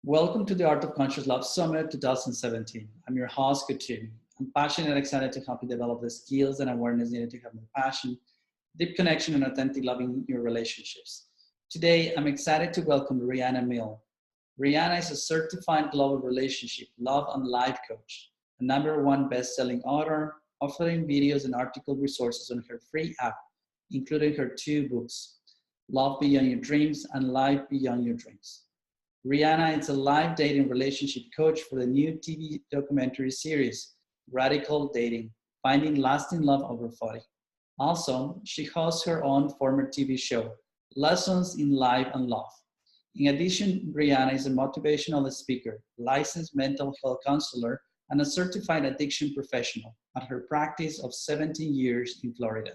Welcome to the Art of Conscious Love Summit 2017. I'm your host, Koothumi. I'm passionate and excited to help you develop the skills and awareness needed to have more passion, deep connection, and authentic love in your relationships. Today, I'm excited to welcome Riana Milne. Riana is a certified global relationship, love, and life coach, a #1 best-selling author, offering videos and article resources on her free app, including her 2 books, Love Beyond Your Dreams and Life Beyond Your Dreams. Riana is a live dating relationship coach for the new TV documentary series, Radical Dating, Finding Lasting Love Over 40. Also, she hosts her own former TV show, Lessons in Life and Love. In addition, Riana is a motivational speaker, licensed mental health counselor, and a certified addiction professional at her practice of 17 years in Florida.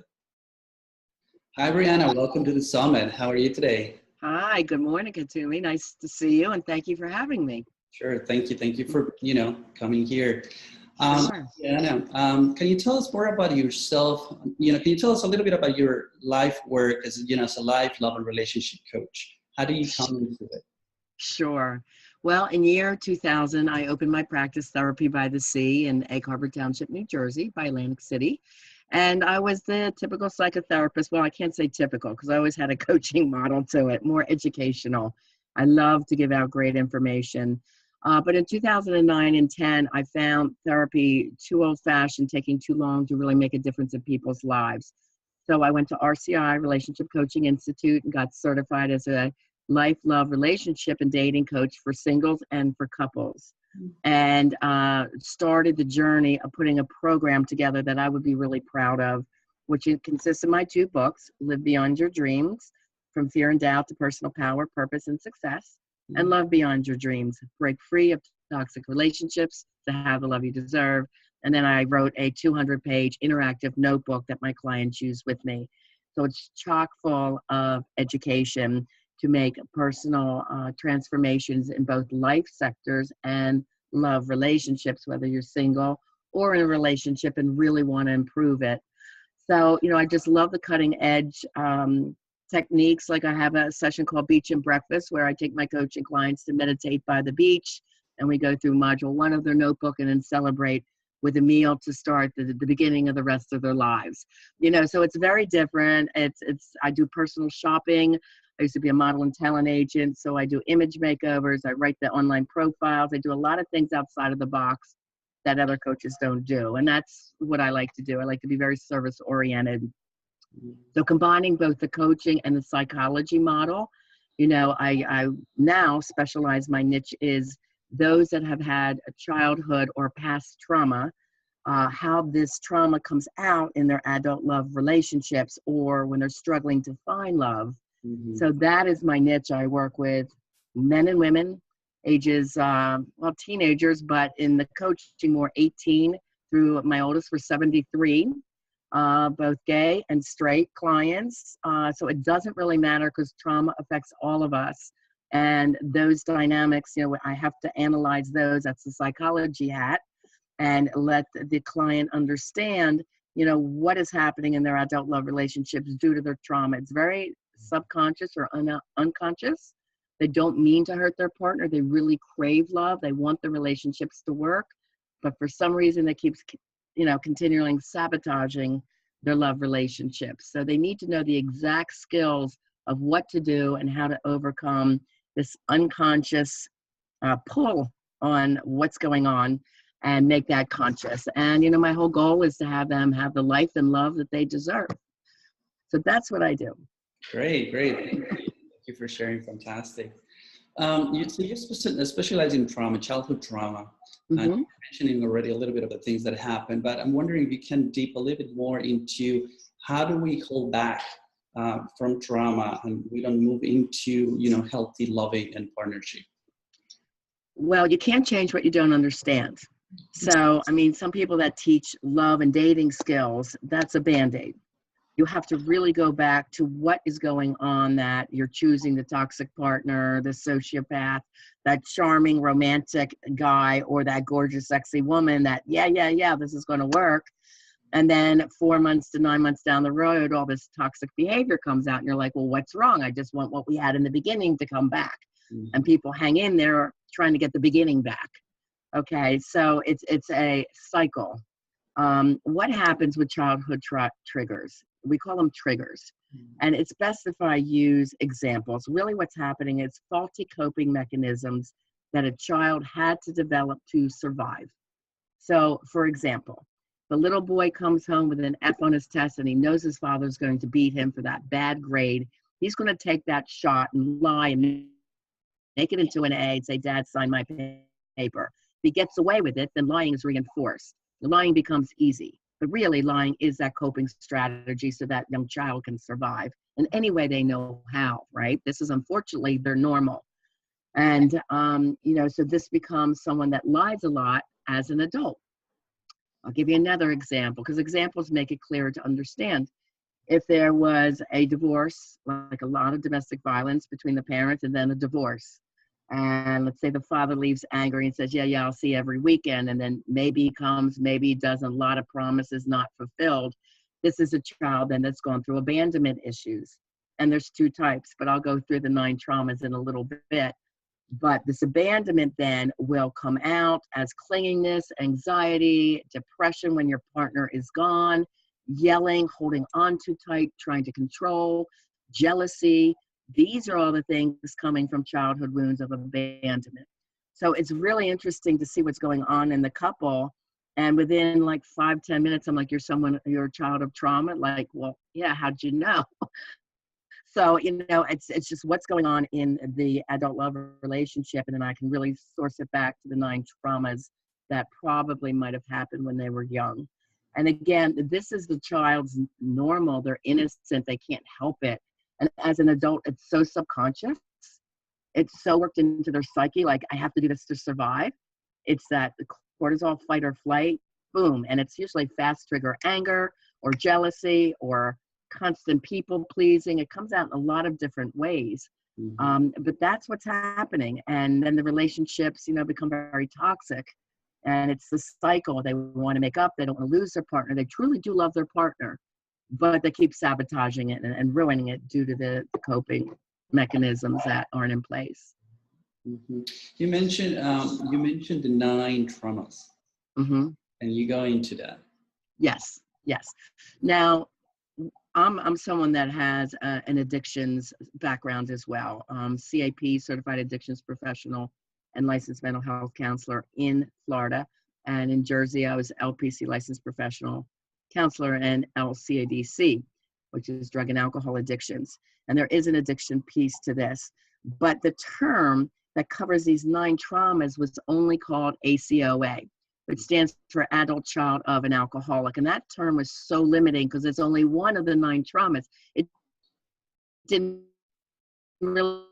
Hi, Riana. Welcome to the summit. How are you today? Hi, good morning, Koothumi. Nice to see you, and thank you for having me. Sure. Thank you. Thank you for, coming here. Sure. Can you tell us more about yourself? Can you tell us a little bit about your life work as a life, love, and relationship coach? How do you come into it? Sure. Well, in year 2000, I opened my practice, Therapy by the Sea, in Egg Harbor Township, New Jersey, by Atlantic City. And I was the typical psychotherapist. Well, I can't say typical because I always had a coaching model to it, more educational. I love to give out great information. But in 2009 and 10, I found therapy too old-fashioned, taking too long to really make a difference in people's lives. So I went to RCI, Relationship Coaching Institute, and got certified as a life, love, relationship, and dating coach for singles and for couples. And started the journey of putting a program together that I would be really proud of, which consists of my 2 books, Live Beyond Your Dreams, From Fear and Doubt to Personal Power, Purpose, and Success, and Love Beyond Your Dreams, Break Free of Toxic Relationships to Have the Love You Deserve. And then I wrote a 200-page interactive notebook that my clients use with me. So it's chock full of education to make personal transformations in both life sectors and love relationships, whether you're single or in a relationship and really want to improve it. So, I just love the cutting edge techniques. Like I have a session called Beach and Breakfast where I take my coaching clients to meditate by the beach, and we go through module 1 of their notebook and then celebrate with a meal to start the beginning of the rest of their lives. So it's very different. I do personal shopping. I used to be a model and talent agent, so I do image makeovers. I write the online profiles. I do a lot of things outside of the box that other coaches don't do, and that's what I like to do. I like to be very service-oriented. So combining both the coaching and the psychology model, I now specialize, my niche is those that have had a childhood or past trauma, how this trauma comes out in their adult love relationships or when they're struggling to find love. So that is my niche. I work with men and women, ages, teenagers, but in the coaching more 18 through my oldest were 73, both gay and straight clients. So it doesn't really matter because trauma affects all of us. And those dynamics, I have to analyze those. That's the psychology hat, and let the client understand, what is happening in their adult love relationships due to their trauma. It's very subconscious or unconscious. They don't mean to hurt their partner. They really crave love. They want the relationships to work, but for some reason they keep, continually sabotaging their love relationships. So they need to know the exact skills of what to do and how to overcome this unconscious pull on what's going on and make that conscious. And, my whole goal is to have them have the life and love that they deserve. So that's what I do. Great. Thank you for sharing. Fantastic. You specialize in trauma, childhood trauma. You're mentioning already a little bit of the things that happen, but I'm wondering if you can deep a little bit more into how do we hold back from trauma and we don't move into, healthy, loving, and partnership? Well, you can't change what you don't understand. So, some people that teach love and dating skills, that's a Band-Aid. You have to really go back to what is going on, that you're choosing the toxic partner, the sociopath, that charming romantic guy, or that gorgeous, sexy woman that, this is going to work. And then 4 months to 9 months down the road, all this toxic behavior comes out and you're like, well, what's wrong? I just want what we had in the beginning to come back. And people hang in there trying to get the beginning back. Okay, so it's a cycle. What happens with childhood triggers? We call them triggers. And it's best if I use examples. Really what's happening is faulty coping mechanisms that a child had to develop to survive. So, for example, the little boy comes home with an F on his test and he knows his father's going to beat him for that bad grade. He's going to take that shot and lie and make it into an A and say, Dad, sign my paper. If he gets away with it, then lying is reinforced. The lying becomes easy. But really, lying is that coping strategy so that young child can survive in any way they know how, right? This is unfortunately their normal. And, so this becomes someone that lies a lot as an adult. I'll give you another example because examples make it clearer to understand. If there was a divorce, like a lot of domestic violence between the parents and then a divorce, and let's say the father leaves angry and says, yeah, I'll see you every weekend. And then maybe he comes, maybe he doesn't, a lot of promises not fulfilled. This is a child then that's gone through abandonment issues. And there's 2 types, but I'll go through the 9 traumas in a little bit. But this abandonment then will come out as clinginess, anxiety, depression when your partner is gone, yelling, holding on too tight, trying to control, jealousy. These are all the things coming from childhood wounds of abandonment. So it's really interesting to see what's going on in the couple. And within like 5-10 minutes, I'm like, you're a child of trauma. Like, well, yeah, how'd you know? So, it's just what's going on in the adult love relationship. And then I can really source it back to the 9 traumas that probably might have happened when they were young. And again, this is the child's normal. They're innocent. They can't help it. And as an adult, it's so subconscious. It's so worked into their psyche. Like, I have to do this to survive. It's that cortisol, fight or flight, boom. And it's usually fast trigger anger or jealousy or constant people pleasing. It comes out in a lot of different ways. But that's what's happening. And then the relationships, become very toxic. And it's the cycle. They want to make up. They don't want to lose their partner. They truly do love their partner, but they keep sabotaging it and ruining it due to the coping mechanisms that aren't in place. You mentioned the 9 traumas. And you go into that. Yes. Now, I'm someone that has an addictions background as well. CAP, Certified Addictions Professional, and licensed mental health counselor in Florida. And in Jersey, I was LPC, licensed professional counselor, and LCADC, which is drug and alcohol addictions. And there is an addiction piece to this. But the term that covers these 9 traumas was only called ACOA, which stands for Adult Child of an Alcoholic. And that term was so limiting because it's only one of the 9 traumas. It didn't really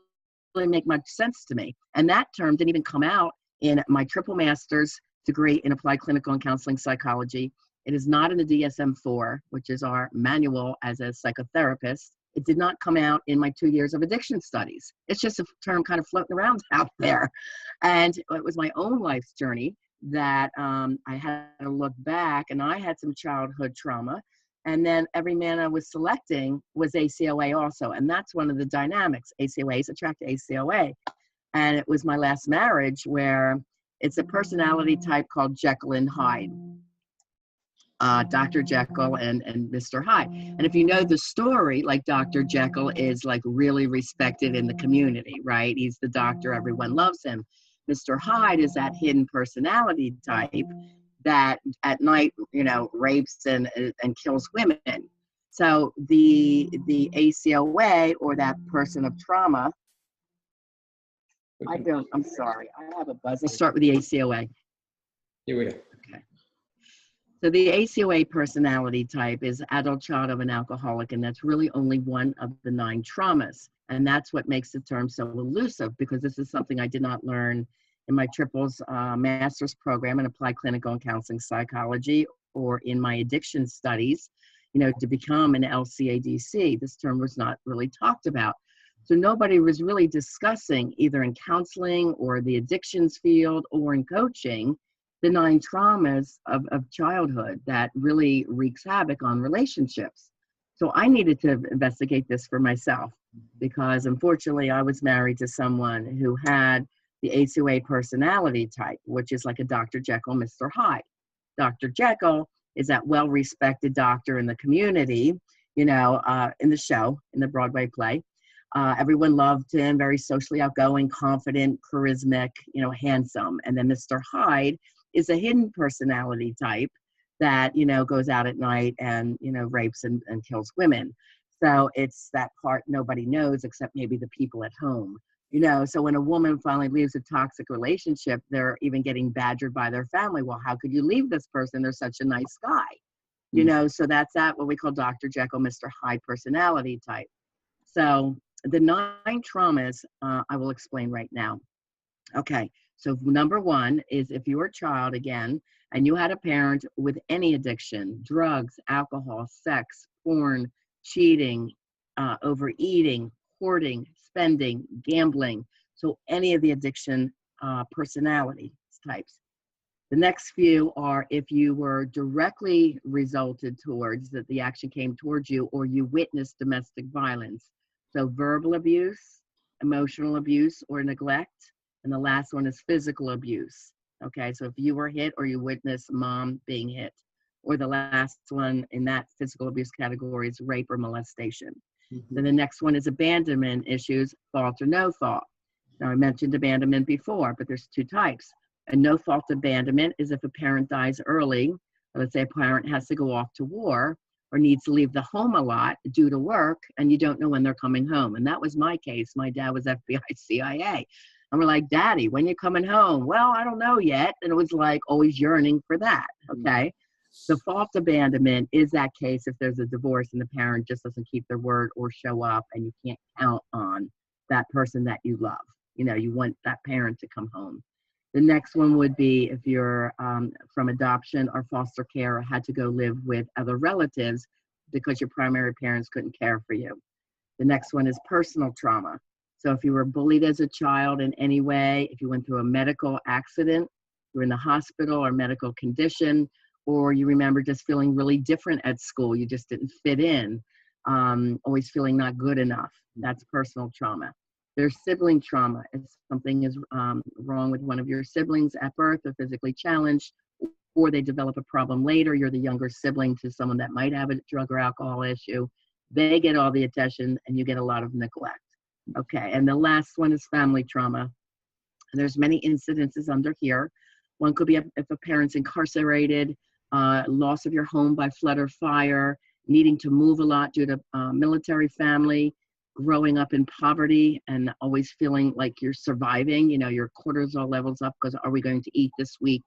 make much sense to me. And that term didn't even come out in my triple master's degree in applied clinical and counseling psychology. It is not in the DSM-IV, which is our manual as a psychotherapist. It did not come out in my 2 years of addiction studies. It's just a term kind of floating around out there. And it was my own life's journey that I had to look back, and I had some childhood trauma. And then every man I was selecting was ACOA also. And that's one of the dynamics. ACOAs attract ACOA. And it was my last marriage where it's a personality type called Jekyll and Hyde. Dr. Jekyll and Mr. Hyde. And if you know the story, like Dr. Jekyll is like really respected in the community, right? He's the doctor, everyone loves him. Mr. Hyde is that hidden personality type that at night, rapes and kills women. So the ACOA, or that person of trauma, I'm sorry, I have a buzz. Let's start with the ACOA. Here we go. Okay. So the ACOA personality type is Adult Child of an Alcoholic, and that's really only one of the 9 traumas. And that's what makes the term so elusive, because this is something I did not learn in my triples master's program in applied clinical and counseling psychology, or in my addiction studies, to become an LCADC. This term was not really talked about. So nobody was really discussing, either in counseling or the addictions field or in coaching, the 9 traumas of childhood that really wreaks havoc on relationships. So I needed to investigate this for myself, because unfortunately I was married to someone who had the ACOA personality type, which is like a Dr. Jekyll, Mr. Hyde. Dr. Jekyll is that well-respected doctor in the community, in the show, in the Broadway play. Everyone loved him, very socially outgoing, confident, charismatic, handsome. And then Mr. Hyde is a hidden personality type that, goes out at night and, rapes and kills women. So it's that part nobody knows except maybe the people at home. So when a woman finally leaves a toxic relationship, they're even getting badgered by their family. Well, how could you leave this person? They're such a nice guy. So that's what we call Dr. Jekyll, Mr. Hyde personality type. So the 9 traumas, I will explain right now. Okay, so number 1 is if you're a child, again, and you had a parent with any addiction, drugs, alcohol, sex, porn, cheating, overeating, hoarding, spending, gambling, so any of the addiction personality types. The next few are if you were directly resulted towards, that the action came towards you, or you witnessed domestic violence. So verbal abuse, emotional abuse, or neglect. And the last one is physical abuse. Okay, so if you were hit or you witnessed mom being hit. Or the last one in that physical abuse category is rape or molestation. Mm-hmm. Then the next one is abandonment issues, fault or no fault. Now I mentioned abandonment before, but there's 2 types. A no-fault abandonment is if a parent dies early, or let's say a parent has to go off to war or needs to leave the home a lot due to work, and you don't know when they're coming home. And that was my case. My dad was FBI, CIA. And we're like, Daddy, when you coming home? Well, I don't know yet. And it was like always yearning for that, okay? The fault abandonment is that case if there's a divorce and the parent just doesn't keep their word or show up, and you can't count on that person that you love. You want that parent to come home. The next one would be if you're from adoption or foster care, or had to go live with other relatives because your primary parents couldn't care for you. The next one is personal trauma. So if you were bullied as a child in any way, if you went through a medical accident, you're in the hospital or medical condition, or you remember just feeling really different at school, you just didn't fit in, always feeling not good enough, that's personal trauma. There's sibling trauma. If something is wrong with one of your siblings at birth, or physically challenged, or they develop a problem later, you're the younger sibling to someone that might have a drug or alcohol issue, they get all the attention and you get a lot of neglect. Okay, and the last one is family trauma. And there's many incidences under here. One could be if a parent's incarcerated, loss of your home by flood or fire, needing to move a lot due to military family, growing up in poverty and always feeling like you're surviving, your cortisol levels up because are we going to eat this week?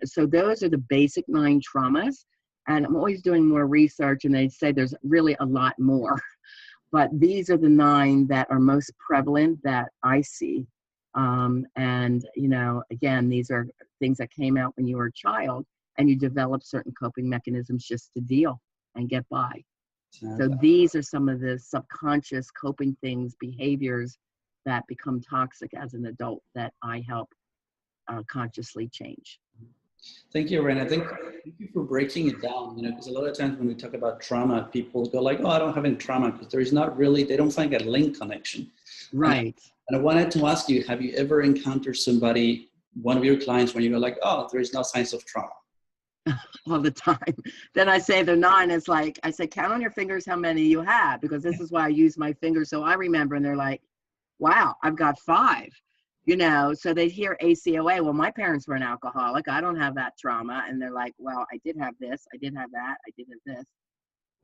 So those are the basic 9 traumas. And I'm always doing more research, and they say there's really a lot more. But these are the 9 that are most prevalent that I see. And, again, these are things that came out when you were a child and you develop certain coping mechanisms just to deal and get by. So these are some of the subconscious coping things, behaviors that become toxic as an adult that I help consciously change. Thank you, Riana. Thank you for breaking it down, because a lot of times when we talk about trauma, people go like, oh, I don't have any trauma, because there is not really, they don't find a link connection. Right. And I wanted to ask you, have you ever encountered somebody, one of your clients, when you go like, oh, there is no signs of trauma? All the time. Then I say they're 9. It's like, I say, count on your fingers how many you have, because this is why I use my fingers so I remember. And they're like, wow, I've got 5. So they hear ACOA. Well, my parents were an alcoholic. I don't have that trauma. And they're like, well, I did have this. I did have that. I did have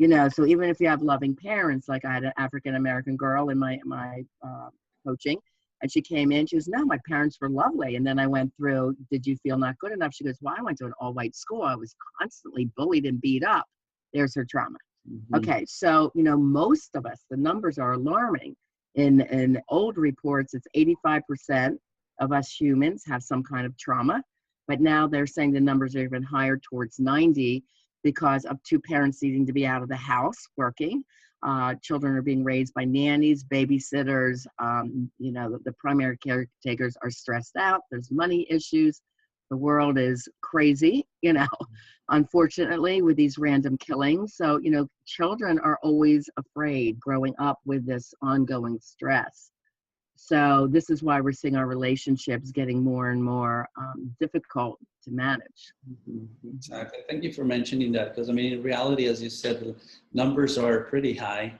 this. So even if you have loving parents, like I had an African-American girl in my coaching, and she came in, she goes, no, my parents were lovely. And then I went through, did you feel not good enough? She goes, well, I went to an all-white school. I was constantly bullied and beat up. There's her trauma. Mm-hmm. Okay, so, most of us, the numbers are alarming. In old reports, it's 85% of us humans have some kind of trauma. But now they're saying the numbers are even higher, towards 90, because of 2 parents needing to be out of the house working. Children are being raised by nannies, babysitters. The primary caretakers are stressed out. There's money issues. The world is crazy, unfortunately, with these random killings. So, children are always afraid growing up with this ongoing stress. So this is why we're seeing our relationships getting more and more difficult to manage. Exactly. Thank you for mentioning that, because I mean, in reality, as you said, the numbers are pretty high.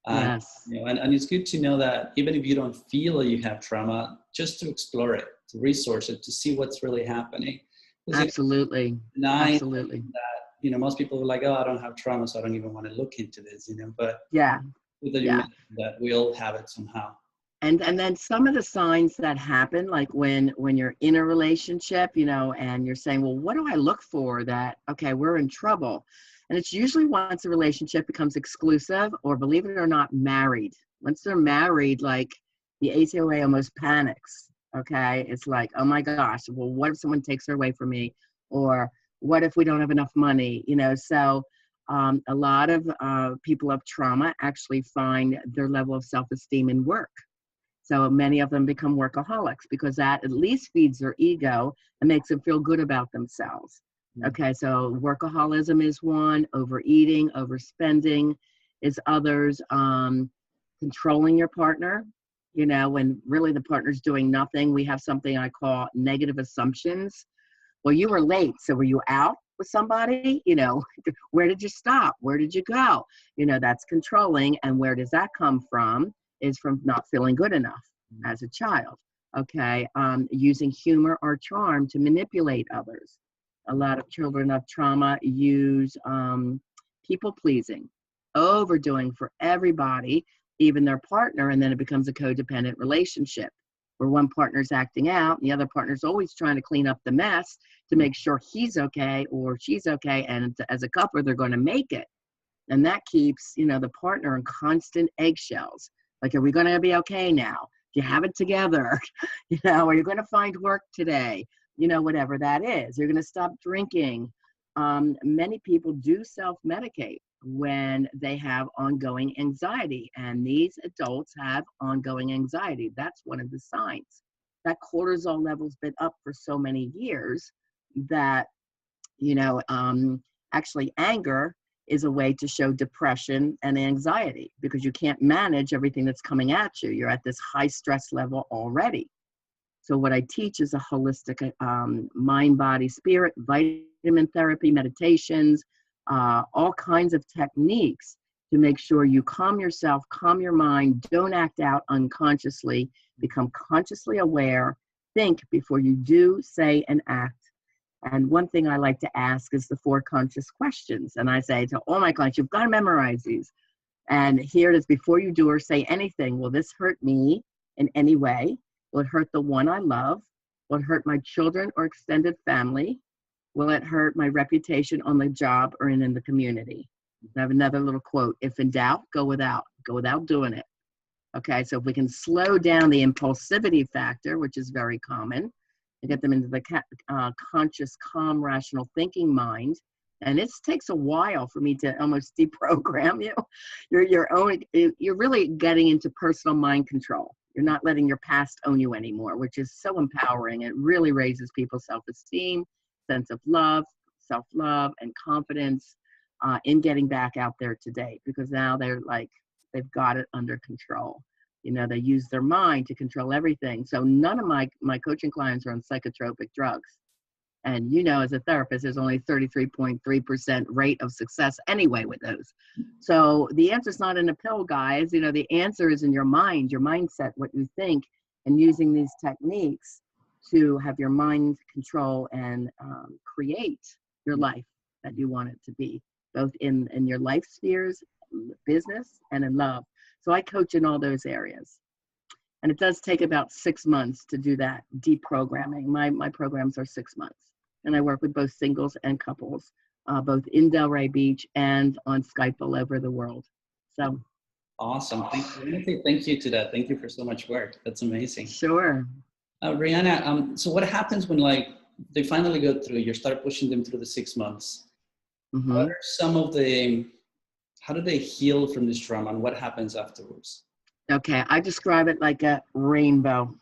Yes. You know, and it's good to know that even if you don't feel you have trauma, just to explore it, to resource it, to see what's really happening. Absolutely. Absolutely. That, you know, most people are like, oh, I don't have trauma, so I don't even want to look into this, you know, but Yeah. that you mentioned that we all have it somehow. And then some of the signs that happen, like when you're in a relationship, you know, and you're saying, well, what do I look for that, okay, we're in trouble? And it's usually once a relationship becomes exclusive, or believe it or not, married. Once they're married, like the HOA almost panics. Okay. It's like, oh my gosh, well, what if someone takes her away from me? Or what if we don't have enough money? You know, so a lot of people of trauma actually find their level of self-esteem in work. So many of them become workaholics because that at least feeds their ego and makes them feel good about themselves. Okay, so workaholism is one, overeating, overspending is others, controlling your partner, you know, when really the partner's doing nothing. We have something I call negative assumptions. Well, you were late, so were you out with somebody? You know, where did you stop? Where did you go? You know, that's controlling. And where does that come from? Is from not feeling good enough as a child. Okay, using humor or charm to manipulate others. A lot of children of trauma use people pleasing, overdoing for everybody, even their partner, and then it becomes a codependent relationship where one partner's acting out, and the other partner's always trying to clean up the mess to make sure he's okay or she's okay, and as a couple, they're going to make it. And that keeps, you know, the partner in constant eggshells. Like, are we going to be okay now? Do you have it together? You know, are you going to find work today? You know, whatever that is. You're going to stop drinking. Many people do self-medicate when they have ongoing anxiety. And these adults have ongoing anxiety. That's one of the signs. That cortisol level's been up for so many years that, you know, actually anger is a way to show depression and anxiety because you can't manage everything that's coming at you. You're at this high stress level already. So what I teach is a holistic mind, body, spirit, vitamin therapy, meditations, all kinds of techniques to make sure you calm yourself, calm your mind, don't act out unconsciously, become consciously aware, think before you do, say, and act. And one thing I like to ask is the 4 conscious questions. And I say to all my clients, you've got to memorize these. And here it is, before you do or say anything, will this hurt me in any way? Will it hurt the one I love? Will it hurt my children or extended family? Will it hurt my reputation on the job or in the community? I have another little quote, if in doubt, go without doing it. Okay, so if we can slow down the impulsivity factor, which is very common, and get them into the conscious, calm, rational thinking mind. And it takes a while for me to almost deprogram you. You're really getting into personal mind control. You're not letting your past own you anymore, which is so empowering. It really raises people's self-esteem, sense of love, self-love, and confidence in getting back out there today, because now they're like, they've got it under control. You know, they use their mind to control everything. So none of my coaching clients are on psychotropic drugs. And, you know, as a therapist, there's only 33.3% rate of success anyway with those. So the answer is not in a pill, guys. You know, the answer is in your mind, your mindset, what you think, and using these techniques to have your mind control and create your life that you want it to be, both in your life spheres, business, and in love. So I coach in all those areas. And it does take about 6 months to do that deprogramming. My programs are 6 months. And I work with both singles and couples, both in Delray Beach and on Skype all over the world. So awesome. Thank you to that. Thank you for so much work. That's amazing. Sure. Riana, so what happens when like they finally go through, you start pushing them through the 6 months? Mm-hmm. What are some of how do they heal from this trauma and what happens afterwards? Okay, I describe it like a rainbow.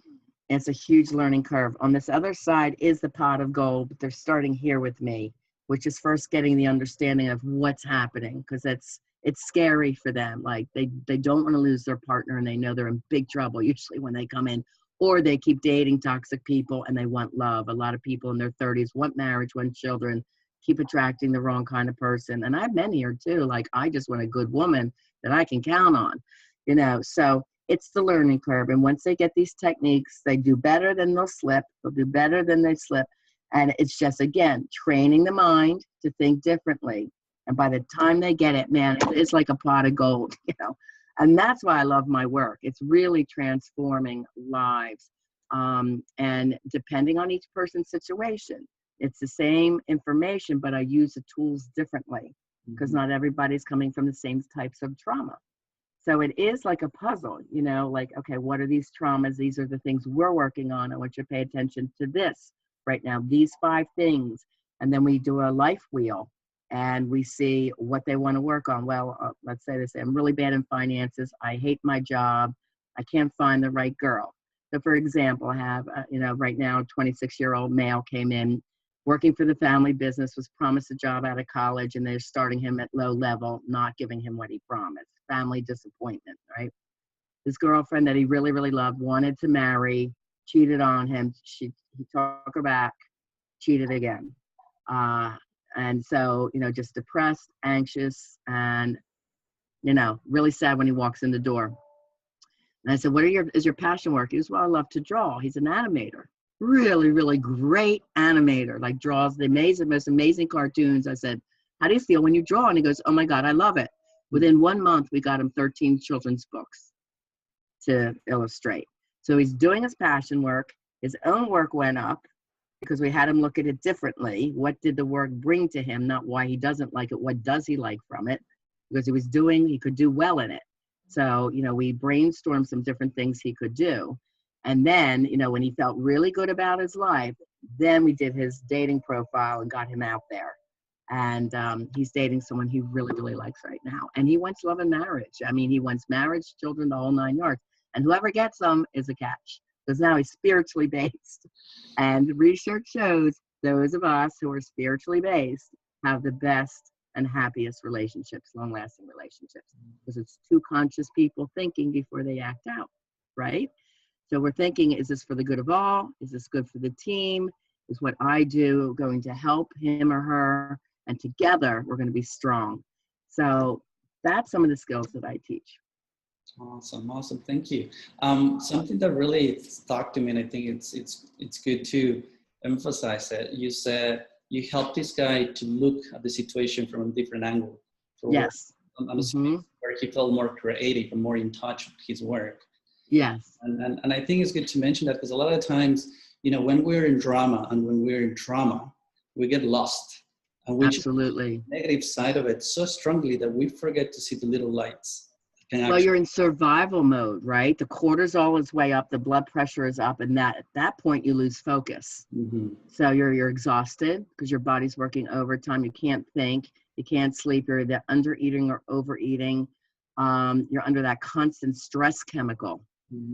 It's a huge learning curve. On this other side is the pot of gold, but they're starting here with me, which is first getting the understanding of what's happening, because it's scary for them. Like they don't want to lose their partner, and they know they're in big trouble usually when they come in, or they keep dating toxic people and they want love. A lot of people in their 30s want marriage, want children, keep attracting the wrong kind of person. And I've been here too. Like, I just want a good woman that I can count on, you know. So it's the learning curve. And once they get these techniques, they do better than they'll slip. They'll do better than they slip. And it's just, again, training the mind to think differently. And by the time they get it, man, it's like a pot of gold, you know. And that's why I love my work. It's really transforming lives. And depending on each person's situation, it's the same information, but I use the tools differently because not everybody's coming from the same types of trauma. So it is like a puzzle, you know, like, okay, what are these traumas? These are the things we're working on. I want you to pay attention to this right now, these 5 things. And then we do a life wheel and we see what they want to work on. Well, let's say this, I'm really bad in finances. I hate my job. I can't find the right girl. So for example, I have, you know, right now, a 26-year-old male came in, working for the family business, was promised a job out of college, and they're starting him at low level, not giving him what he promised. Family disappointment, right? His girlfriend that he really, really loved wanted to marry, cheated on him. He took her back, cheated again. And so, you know, just depressed, anxious, and, you know, really sad when he walks in the door. And I said, is your passion work? He goes, well, I love to draw. He's an animator. Really, really great animator, like draws the most amazing cartoons. I said, how do you feel when you draw? And he goes, oh my God, I love it. Within 1 month, we got him 13 children's books to illustrate. So he's doing his passion work. His own work went up because we had him look at it differently. What did the work bring to him? Not why he doesn't like it. What does he like from it? Because he could do well in it. So, you know, we brainstormed some different things he could do. And then, you know, when he felt really good about his life, then we did his dating profile and got him out there. And he's dating someone he really, really likes right now. And he wants love and marriage. I mean, he wants marriage, children, the whole 9 yards. And whoever gets them is a catch, because now he's spiritually based. And research shows those of us who are spiritually based have the best and happiest relationships, long-lasting relationships, because it's 2 conscious people thinking before they act out, right? So we're thinking, is this for the good of all? Is this good for the team? Is what I do going to help him or her? And together, we're going to be strong. So that's some of the skills that I teach. Awesome. Thank you. Something that really stuck to me, and I think it's good to emphasize it. You said you helped this guy to look at the situation from a different angle. Yes. On a space where he felt more creative and more in touch with his work. Yes. And I think it's good to mention that, because a lot of times, you know, when we're in drama and when we're in trauma, we get lost. And we Absolutely. the negative side of it so strongly that we forget to see the little lights. Well, you're in survival mode, right? The cortisol is way up, the blood pressure is up, and at that point you lose focus. So you're exhausted because your body's working overtime. You can't think, you can't sleep, you're either under eating or overeating. You're under that constant stress chemical.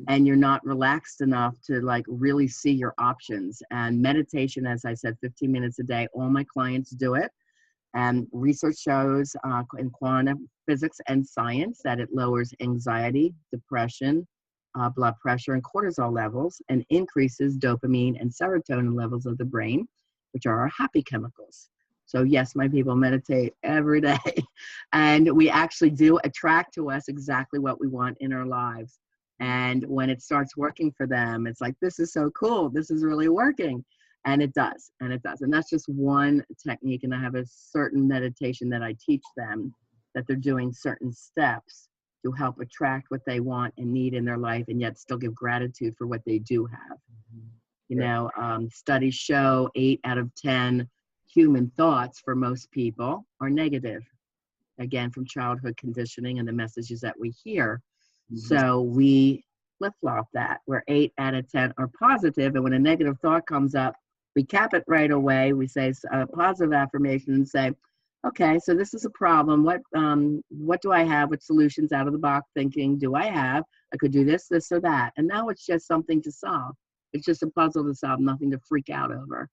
And you're not relaxed enough to like really see your options. And meditation, as I said, 15 minutes a day, all my clients do it. And research shows in quantum physics and science that it lowers anxiety, depression, blood pressure, and cortisol levels, and increases dopamine and serotonin levels of the brain, which are our happy chemicals. So yes, my people meditate every day. And we actually do attract to us exactly what we want in our lives. And when it starts working for them, it's like, this is so cool. This is really working. And it does. And it does. And that's just one technique. And I have a certain meditation that I teach them, that they're doing certain steps to help attract what they want and need in their life, and yet still give gratitude for what they do have. You know, studies show 8 out of 10 human thoughts for most people are negative. Again, from childhood conditioning and the messages that we hear. So we flip-flop that, where 8 out of 10 are positive, and when a negative thought comes up, we cap it right away. We say a positive affirmation and say, okay, so this is a problem. What do I have? What solutions out of the box thinking do I have? I could do this, this, or that. And now it's just something to solve. It's just a puzzle to solve, nothing to freak out over.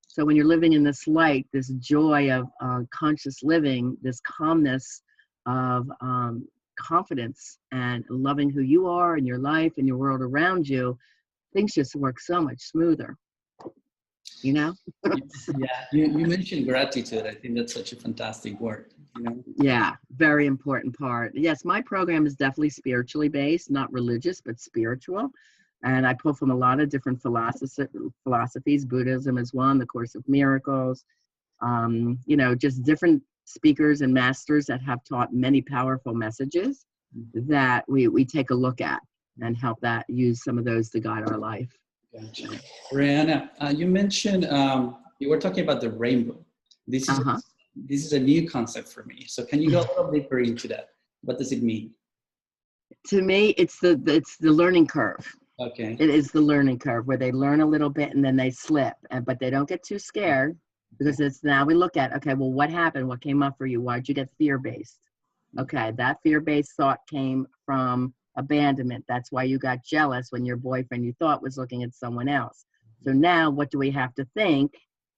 So when you're living in this light, this joy of conscious living, this calmness, of confidence and loving who you are and your life and your world around you, things just work so much smoother, you know? Yeah, you mentioned gratitude. I think that's such a fantastic word, you know? Yeah, very important part. Yes, my program is definitely spiritually based, not religious, but spiritual. And I pull from a lot of different philosophies. Buddhism is one, the Course of Miracles, you know, just different speakers and masters that have taught many powerful messages that we take a look at and help that use some of those to guide our life. Gotcha. Rihanna, you mentioned you were talking about the rainbow. This is this is a new concept for me. So can you go a little deeper into that? What does it mean? To me, it's the learning curve. Okay. It is the learning curve where they learn a little bit and then they slip, but they don't get too scared, because it's now we look at, okay, well, what happened? What came up for you? Why'd you get fear-based? Okay, that fear-based thought came from abandonment. That's why you got jealous when your boyfriend you thought was looking at someone else. So now what do we have to think?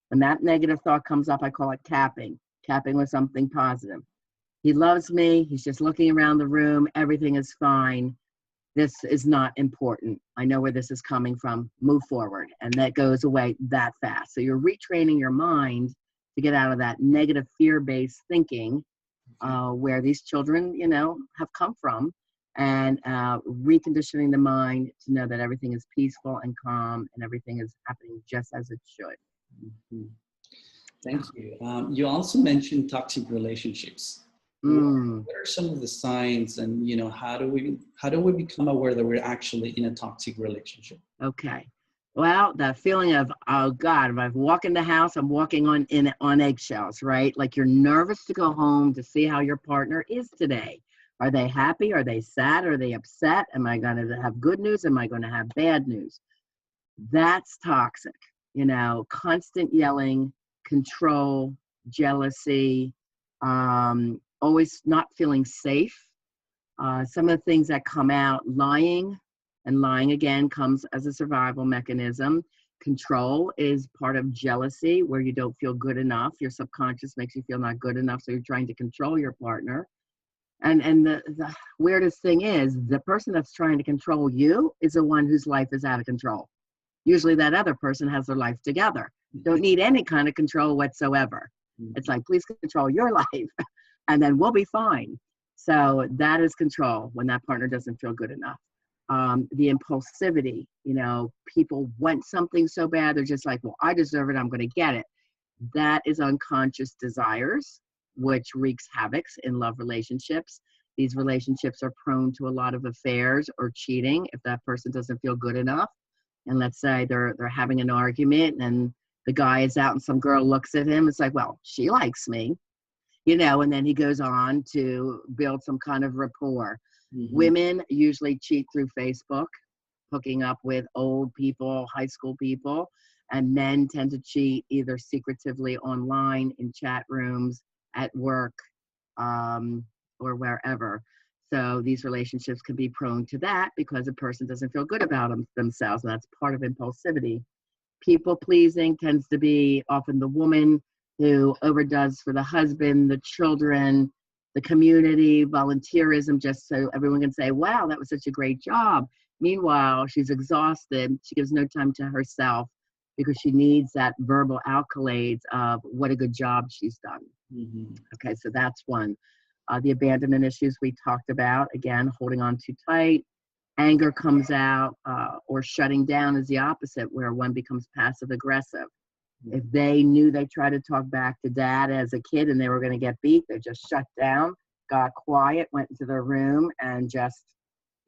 When that negative thought comes up, I call it capping with something positive. He loves me. He's just looking around the room. Everything is fine. This is not important. I know where this is coming from. Move forward. And that goes away that fast. So you're retraining your mind to get out of that negative fear-based thinking where these children, you know, have come from, and reconditioning the mind to know that everything is peaceful and calm and everything is happening just as it should. Mm-hmm. Thank you. You also mentioned toxic relationships. What are some of the signs, and you know, how do we become aware that we're actually in a toxic relationship? Okay. Well, that feeling of, oh God, if I walk in the house, I'm walking on eggshells, right? Like you're nervous to go home to see how your partner is today. Are they happy? Are they sad? Are they upset? Am I going to have good news? Am I going to have bad news? That's toxic. You know, constant yelling, control, jealousy, always not feeling safe. Some of the things that come out, lying, and lying again comes as a survival mechanism. Control is part of jealousy, where you don't feel good enough. Your subconscious makes you feel not good enough, so you're trying to control your partner. And the weirdest thing is, the person that's trying to control you is the one whose life is out of control. Usually that other person has their life together. Don't need any kind of control whatsoever. It's like, please control your life and then we'll be fine. So that is control, when that partner doesn't feel good enough. The impulsivity, you know, people want something so bad, they're just like, well, I deserve it, I'm going to get it. That is unconscious desires, which wreaks havoc in love relationships. These relationships are prone to a lot of affairs or cheating if that person doesn't feel good enough. And let's say they're having an argument and the guy is out and some girl looks at him. It's like, well, she likes me, you know, and then he goes on to build some kind of rapport. Women usually cheat through Facebook, hooking up with old people, high school people, and men tend to cheat either secretively online, in chat rooms, at work, or wherever. So these relationships can be prone to that because a person doesn't feel good about themselves, and that's part of impulsivity. People pleasing tends to be often the woman who overdoes for the husband, the children, the community, volunteerism, just so everyone can say, wow, that was such a great job. Meanwhile, she's exhausted. She gives no time to herself because she needs that verbal accolades of what a good job she's done. Okay, so that's one. The abandonment issues we talked about, again, holding on too tight. Anger comes out, or shutting down is the opposite, where one becomes passive aggressive. If they knew they tried to talk back to dad as a kid and they were going to get beat, they just shut down, got quiet, went into their room, and just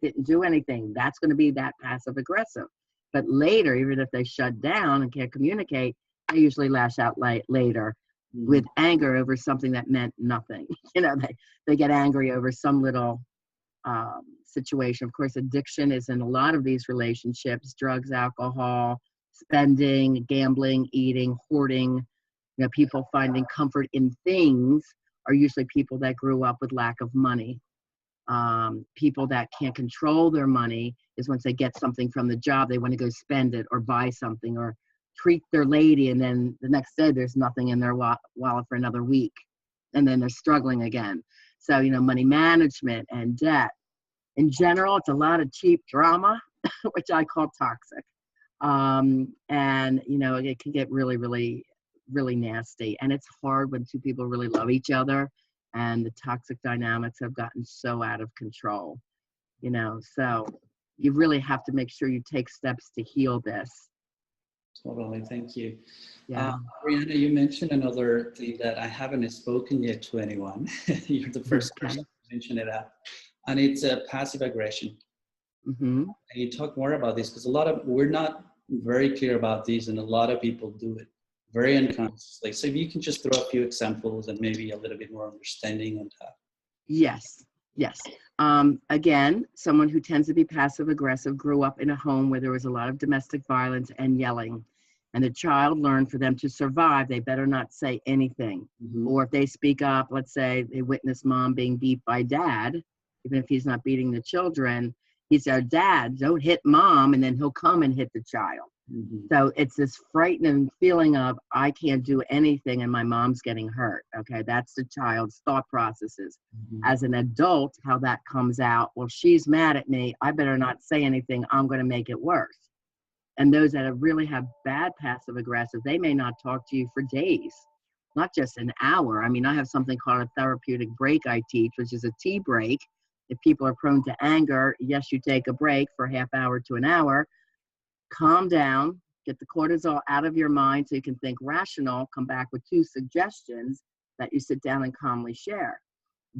didn't do anything. That's going to be that passive aggressive. But later, even if they shut down and can't communicate, they usually lash out later with anger over something that meant nothing. You know, they get angry over some little situation. Of course, addiction is in a lot of these relationships: drugs, alcohol, spending, gambling, eating, hoarding. You know, people finding comfort in things are usually people that grew up with lack of money. People that can't control their money is once they get something from the job, they want to go spend it or buy something or treat their lady, and then the next day there's nothing in their wallet for another week, and then they're struggling again. So, money management and debt. In general, it's a lot of cheap drama, which I call toxic. And, it can get really, really, really nasty. And it's hard when two people really love each other and the toxic dynamics have gotten so out of control, so you really have to make sure you take steps to heal this. Totally, thank you. Yeah. Riana, you mentioned another thing that I haven't spoken yet to anyone. You're the first person to mention it out. And it's passive aggression. Mm-hmm. And you talk more about this because we're not very clear about these, and a lot of people do it very unconsciously. So if you can just throw a few examples and maybe a little bit more understanding on that. Yes. Again, someone who tends to be passive aggressive grew up in a home where there was a lot of domestic violence and yelling. And the child learned for them to survive, they better not say anything. Mm-hmm. Or if they speak up, let's say they witness mom being beat by dad, even if he's not beating the children, he said, "Dad, don't hit mom," and then he'll come and hit the child. Mm-hmm. So it's this frightening feeling of, I can't do anything and my mom's getting hurt. Okay, that's the child's thought processes. Mm-hmm. As an adult, how that comes out, well, she's mad at me, I better not say anything, I'm going to make it worse. And those that really have bad passive aggressive, they may not talk to you for days, not just an hour. I mean, I have something called a therapeutic break I teach, which is a tea break. If people are prone to anger, yes, you take a break for a half hour to an hour, calm down, get the cortisol out of your mind so you can think rational, come back with 2 suggestions that you sit down and calmly share.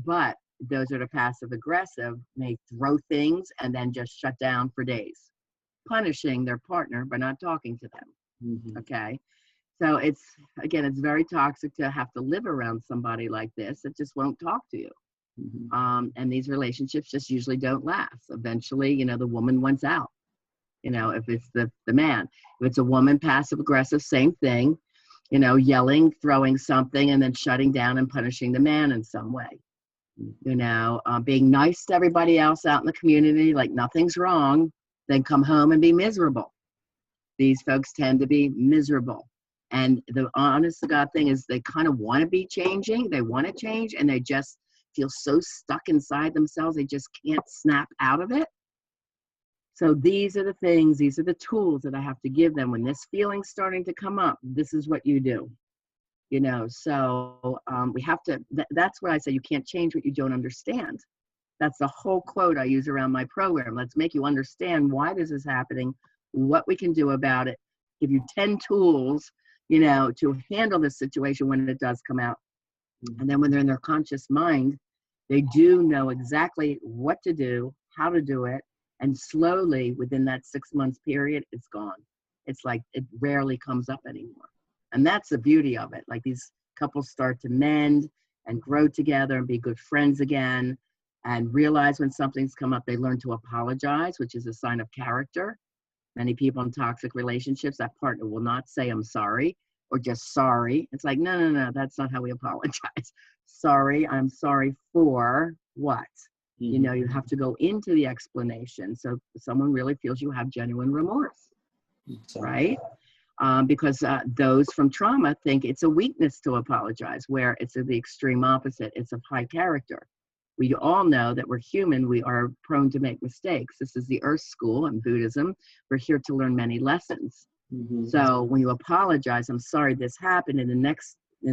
But those that are passive aggressive may throw things and then just shut down for days, punishing their partner by not talking to them. Mm-hmm. Okay. So it's very toxic to have to live around somebody like this that just won't talk to you. Mm-hmm. And these relationships just usually don't last. Eventually, the woman wants out. If it's the man, if it's a woman, passive aggressive, same thing, yelling, throwing something, and then shutting down and punishing the man in some way. Being nice to everybody else out in the community, like nothing's wrong, then come home and be miserable. These folks tend to be miserable. And the honest to God thing is they kind of want to be changing. They want to change, and they just feel so stuck inside themselves. They just can't snap out of it. So these are the things, these are the tools that I have to give them. When this feeling's starting to come up, this is what you do. So we have to, that's what I say, you can't change what you don't understand. That's the whole quote I use around my program. Let's make you understand why this is happening, what we can do about it, give you 10 tools, to handle this situation when it does come out. And then when they're in their conscious mind, they do know exactly what to do, how to do it. And slowly, within that 6 months period, it's gone. It's like it rarely comes up anymore. And that's the beauty of it. Like these couples start to mend and grow together and be good friends again and realize when something's come up, they learn to apologize, which is a sign of character. Many people in toxic relationships, that partner will not say, "I'm sorry," or just "sorry." It's like, no, that's not how we apologize. Sorry, I'm sorry for what? You have to go into the explanation so someone really feels you have genuine remorse, right? Because those from trauma think it's a weakness to apologize, where it's the extreme opposite. It's of high character. We all know that we're human. We are prone to make mistakes. This is the Earth School in Buddhism. We're here to learn many lessons. Mm-hmm. So when you apologize, "I'm sorry this happened. In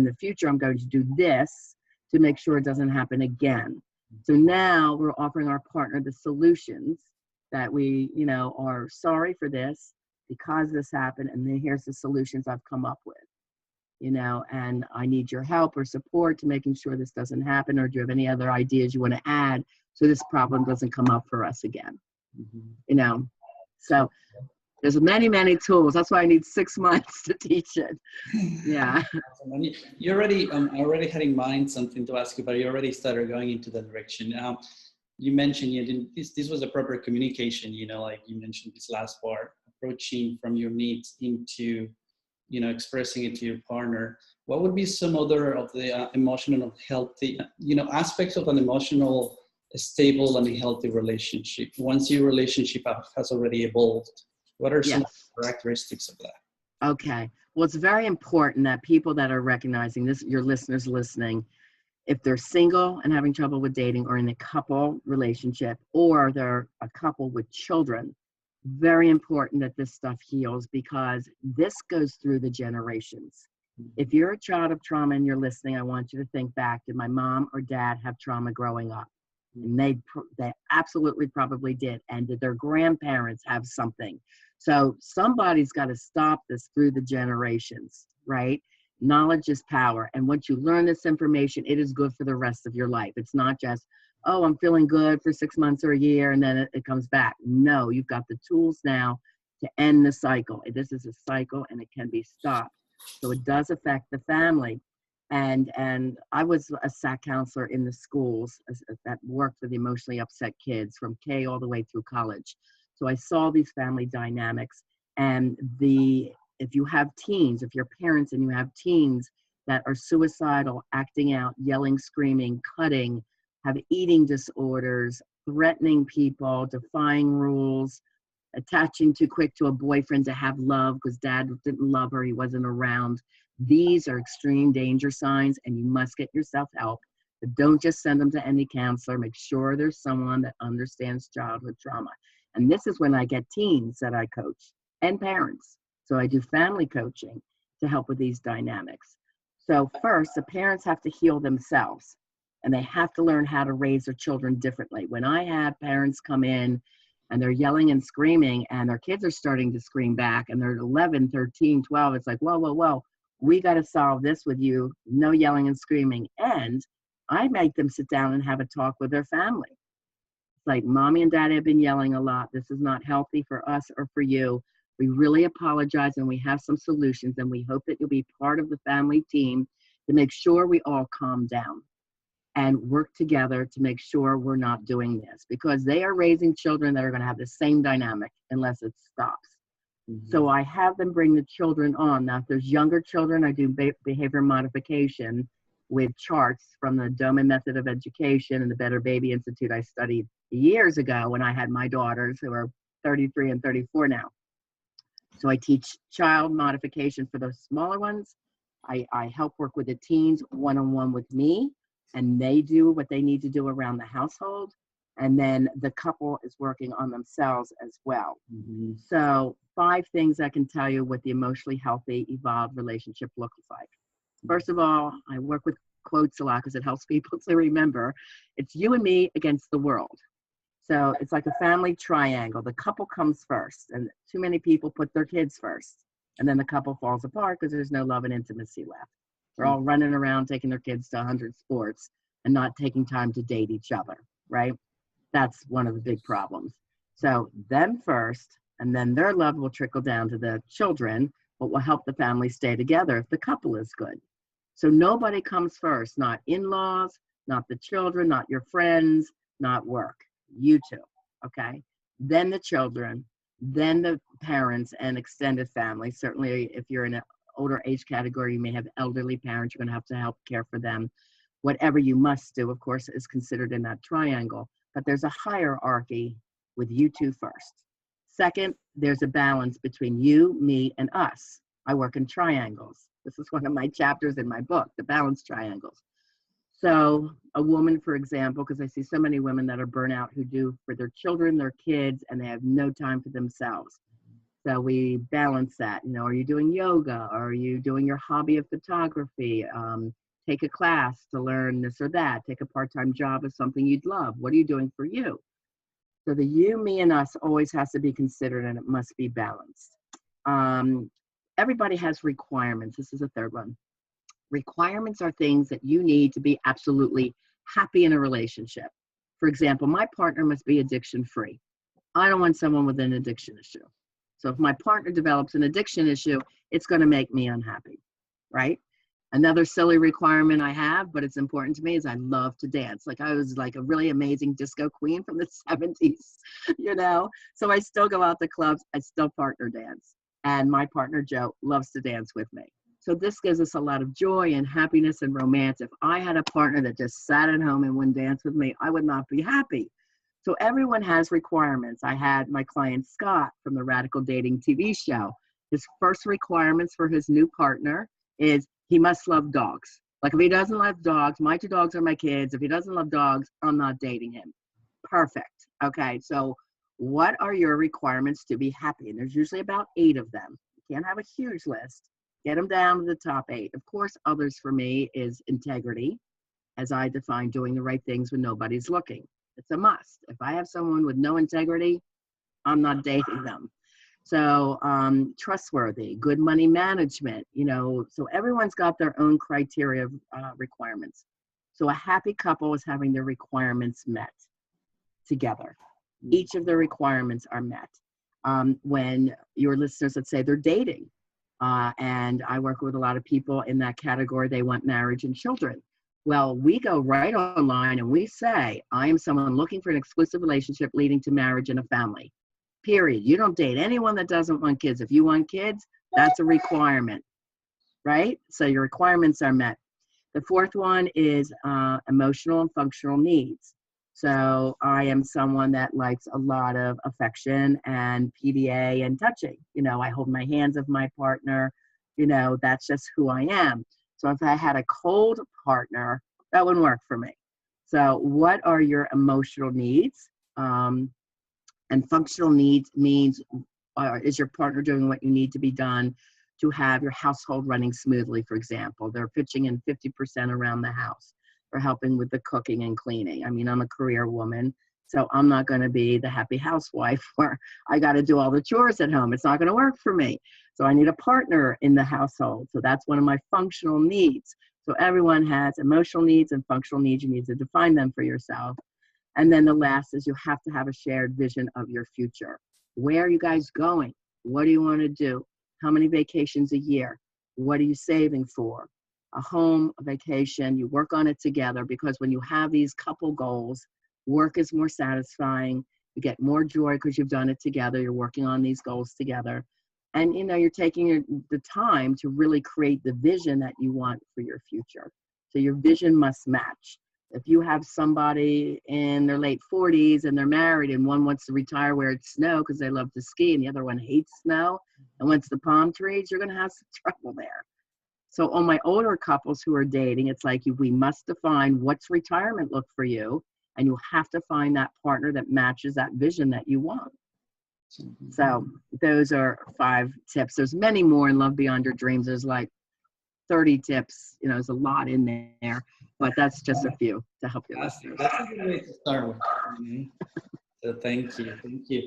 the future, I'm going to do this to make sure it doesn't happen again." So now we're offering our partner the solutions that we, are sorry for this because this happened. And then here's the solutions I've come up with, and I need your help or support to making sure this doesn't happen. Or do you have any other ideas you want to add so this problem doesn't come up for us again? Mm-hmm. So there's many, many tools. That's why I need 6 months to teach it. Yeah. You already, I already had in mind something to ask you, but you already started going into that direction. You mentioned this was a proper communication, like you mentioned this last part, approaching from your needs into, expressing it to your partner. What would be some other of the emotional healthy, aspects of an emotional, stable and healthy relationship? Once your relationship has already evolved, what are some characteristics of that? Okay. Well, it's very important that people that are recognizing this, your listeners listening, If they're single and having trouble with dating, or in a couple relationship, or they're a couple with children, very important that this stuff heals, because this goes through the generations. If you're a child of trauma and you're listening, I want you to think back, did my mom or dad have trauma growing up? And they absolutely probably did. And did their grandparents have something? So somebody's got to stop this through the generations, right? Knowledge is power. And once you learn this information, it is good for the rest of your life. It's not just, oh, I'm feeling good for 6 months or a year and then it comes back. No, you've got the tools now to end the cycle. This is a cycle and it can be stopped. So it does affect the family. And I was a SAC counselor in the schools that worked with emotionally upset kids from K all the way through college. So I saw these family dynamics, and if you have teens, if you're parents and you have teens that are suicidal, acting out, yelling, screaming, cutting, have eating disorders, threatening people, defying rules, attaching too quick to a boyfriend to have love because dad didn't love her, he wasn't around. These are extreme danger signs, and you must get yourself help. But don't just send them to any counselor. Make sure there's someone that understands childhood trauma. And this is when I get teens that I coach, and parents. So I do family coaching to help with these dynamics. So first, the parents have to heal themselves, and they have to learn how to raise their children differently. When I have parents come in and they're yelling and screaming, and their kids are starting to scream back, and they're 11, 13, 12, it's like, whoa, whoa, whoa, we got to solve this with you. No yelling and screaming. And I make them sit down and have a talk with their family. It's like, mommy and daddy have been yelling a lot. This is not healthy for us or for you. We really apologize, and we have some solutions, and we hope that you'll be part of the family team to make sure we all calm down and work together to make sure we're not doing this, because they are raising children that are going to have the same dynamic unless it stops. So I have them bring the children on. Now, if there's younger children, I do behavior modification with charts from the Doman Method of Education and the Better Baby Institute I studied years ago when I had my daughters, who are 33 and 34 now. So I teach child modification for those smaller ones. I help work with the teens one-on-one with me, and they do what they need to do around the household. And then the couple is working on themselves as well. So 5 things I can tell you what the emotionally healthy, evolved relationship looks like. First of all, I work with quotes a lot because it helps people to remember. It's you and me against the world. So it's like a family triangle. The couple comes first, and too many people put their kids first. And then the couple falls apart because there's no love and intimacy left. They're all running around taking their kids to 100 sports and not taking time to date each other, right? That's one of the big problems. So them first, and then their love will trickle down to the children, but will help the family stay together if the couple is good. So nobody comes first, not in-laws, not the children, not your friends, not work. You two, okay? Then the children, then the parents and extended family. Certainly if you're in an older age category, you may have elderly parents, you're gonna have to help care for them. Whatever you must do, of course, is considered in that triangle. But there's a hierarchy with you two first. Second, there's a balance between you, me, and us. I work in triangles. This is one of my chapters in my book, the balance triangles. So a woman, for example, because I see so many women that are burnout who do for their children, their kids, and they have no time for themselves. So we balance that. You know, are you doing yoga? Are you doing your hobby of photography? Take a class to learn this or that. Take a part-time job of something you'd love. What are you doing for you? So the you, me, and us always has to be considered, and it must be balanced. Everybody has requirements. This is a third one. Requirements are things that you need to be absolutely happy in a relationship. For example, my partner must be addiction-free. I don't want someone with an addiction issue. So if my partner develops an addiction issue, it's going to make me unhappy, right? Another silly requirement I have, but it's important to me, is I love to dance. Like, I was like a really amazing disco queen from the 70s, you know? So I still go out to clubs, I still partner dance. And my partner, Joe, loves to dance with me. So this gives us a lot of joy and happiness and romance. If I had a partner that just sat at home and wouldn't dance with me, I would not be happy. So everyone has requirements. I had my client, Scott, from the Radical Dating TV show. His first requirements for his new partner is he must love dogs. Like if he doesn't love dogs, my 2 dogs are my kids. If he doesn't love dogs, I'm not dating him. Perfect. Okay. So what are your requirements to be happy? And there's usually about 8 of them. You can't have a huge list. Get them down to the top 8. Of course, others for me is integrity, as I define doing the right things when nobody's looking. It's a must. If I have someone with no integrity, I'm not dating them. So trustworthy, good money management, so everyone's got their own criteria of requirements. So a happy couple is having their requirements met together. Each of their requirements are met. When your listeners, let's say they're dating, and I work with a lot of people in that category, they want marriage and children. Well, we go right online and we say, I am someone looking for an exclusive relationship leading to marriage and a family. Period. You don't date anyone that doesn't want kids. If you want kids, that's a requirement, right? So your requirements are met. The 4th one is emotional and functional needs. So I am someone that likes a lot of affection and PDA and touching. I hold my hands of my partner. That's just who I am. So if I had a cold partner, that wouldn't work for me. So what are your emotional needs? And functional needs means, is your partner doing what you need to be done to have your household running smoothly, for example? They're pitching in 50% around the house. They're helping with the cooking and cleaning. I mean, I'm a career woman, so I'm not going to be the happy housewife where I got to do all the chores at home. It's not going to work for me. So I need a partner in the household. So that's one of my functional needs. So everyone has emotional needs and functional needs. You need to define them for yourself. And then the last is you have to have a shared vision of your future. Where are you guys going? What do you want to do? How many vacations a year? What are you saving for? A home, a vacation, you work on it together, because when you have these couple goals, work is more satisfying. You get more joy because you've done it together. You're working on these goals together. And, you're taking the time to really create the vision that you want for your future. So your vision must match. If you have somebody in their late 40s and they're married and one wants to retire where it's snow because they love to ski and the other one hates snow and wants the palm trees, you're going to have some trouble there. So on my older couples who are dating, it's like we must define what's retirement look for you, and you have to find that partner that matches that vision that you want. So those are 5 tips. There's many more in Love Beyond Your Dreams. There's like 30 tips. There's a lot in there, but that's just a few to help you. That's a good way to start with. So thank you.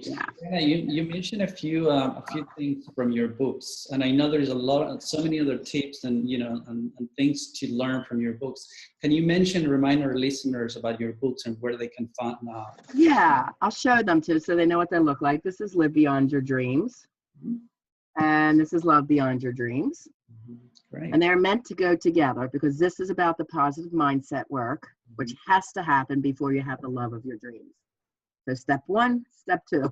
Yeah. Anna, you mentioned a few things from your books, and I know there's so many other tips and and things to learn from your books. Can you remind our listeners about your books and where they can find out? Yeah, I'll show them too, so they know what they look like. This is Live Beyond Your Dreams, and this is Love Beyond Your Dreams. Great. And they're meant to go together because this is about the positive mindset work, which has to happen before you have the love of your dreams. So step 1, step 2.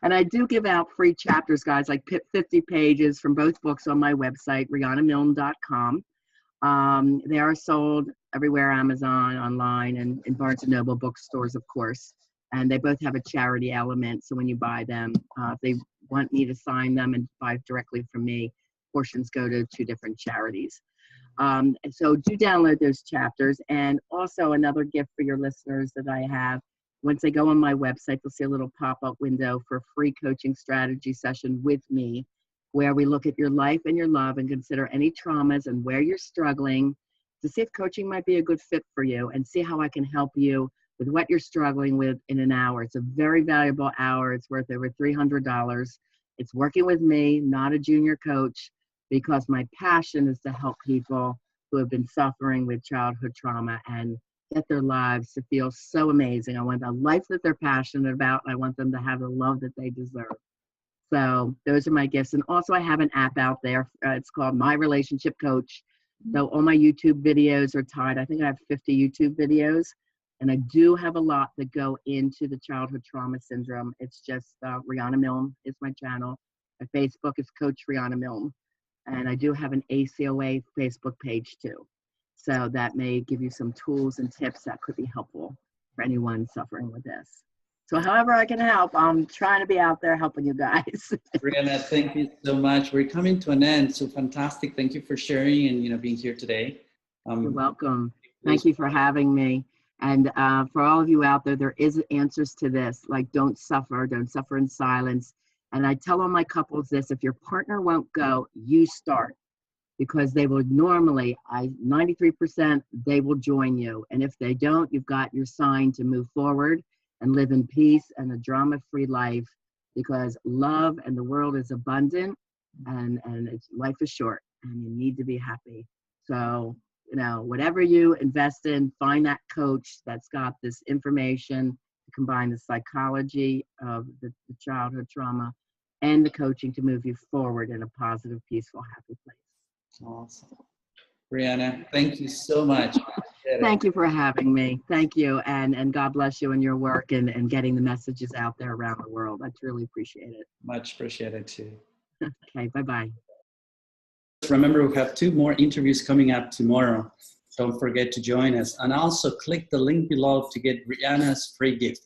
And I do give out free chapters, guys, like 50 pages from both books on my website, rianamilne.com. They are sold everywhere, Amazon, online, and in Barnes & Noble bookstores, of course. And they both have a charity element. So when you buy them, if they want me to sign them and buy directly from me, portions go to 2 different charities. So do download those chapters. And also another gift for your listeners that I have. Once they go on my website, you'll see a little pop-up window for a free coaching strategy session with me, where we look at your life and your love and consider any traumas and where you're struggling to see if coaching might be a good fit for you and see how I can help you with what you're struggling with in an hour. It's a very valuable hour. It's worth over $300. It's working with me, not a junior coach, because my passion is to help people who have been suffering with childhood trauma and get their lives to feel so amazing. I want a life that they're passionate about. I want them to have the love that they deserve. So those are my gifts. And also I have an app out there. It's called My Relationship Coach. So all my YouTube videos are tied. I think I have 50 YouTube videos. And I do have a lot that go into the childhood trauma syndrome. It's just Riana Milne is my channel. My Facebook is Coach Riana Milne. And I do have an ACOA Facebook page too. So that may give you some tools and tips that could be helpful for anyone suffering with this. So however I can help, I'm trying to be out there helping you guys. Riana, thank you so much. We're coming to an end. So fantastic. Thank you for sharing and being here today. You're welcome. Thank you for having me. And for all of you out there, there is answers to this. Like, don't suffer in silence. And I tell all my couples this: if your partner won't go, you start, because they will normally, 93%, they will join you. And if they don't, you've got your sign to move forward and live in peace and a drama-free life, because love and the world is abundant, and life is short, and you need to be happy. So, you know, whatever you invest in, find that coach that's got this information to combine the psychology of the childhood trauma and the coaching to move you forward in a positive, peaceful, happy place. Awesome. Riana, thank you so much. Thank you for having me. Thank you. And God bless you in your work and getting the messages out there around the world. I truly appreciate it. Much appreciated too. Okay, bye-bye. Remember, we have 2 more interviews coming up tomorrow. Don't forget to join us. And also click the link below to get Riana's free gift.